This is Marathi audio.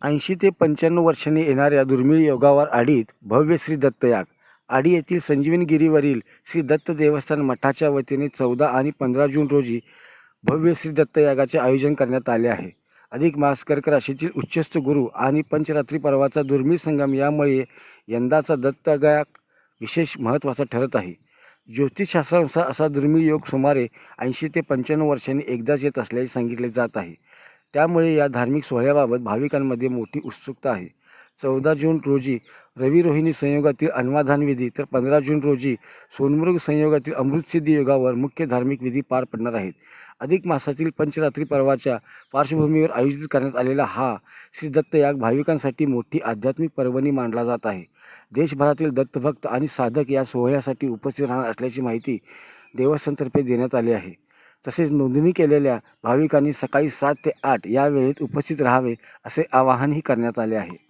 80 ते 95 वर्षांनी येणाऱ्या दुर्मिळ योगावर आडीत भव्य श्री दत्तयाग. आडी येथील संजीवनगिरीवरील श्री दत्त देवस्थान मठाच्या वतीने 14 आणि 15 जून रोजी भव्य श्री दत्तयागाचे आयोजन करण्यात आले आहे. अधिक मास कर्क राशीतील उच्चस्थ गुरु आणि पंचरात्री पर्वाचा दुर्मिळ संगम यामुळे यंदाचा दत्तयाग विशेष महत्त्वाचा ठरत आहे. ज्योतिषशास्त्रानुसार असा दुर्मिळ योग सुमारे 80 ते 95 वर्षांनी एकदाच येत असल्याचे सांगितले जात आहे. त्यामुळे या धार्मिक सोहळ्याबाबत भाविकांमध्ये मोठी उत्सुकता आहे. 14 जून रोजी रवी रोहिणी संयोगातील अन्वाधान विधी तर 15 जून रोजी सोनमृग संयोगातील अमृतसिद्धी योगावर मुख्य धार्मिक विधी पार पडणार आहेत. अधिक मासातील पंचरात्री पर्वाच्या पार्श्वभूमीवर आयोजित करण्यात आलेला हा श्री दत्तयाग भाविकांसाठी मोठी आध्यात्मिक पर्वणी मानला जात आहे. देशभरातील दत्तभक्त आणि साधक या सोहळ्यासाठी उपस्थित राहणार असल्याची माहिती देवस्थानतर्फे देण्यात आली आहे. तसेच नोंदणी केलेल्या भाविकांनी सकाळी 7 ते 8 या वेळेत उपस्थित राहावे असे आवाहनही करण्यात आले आहे.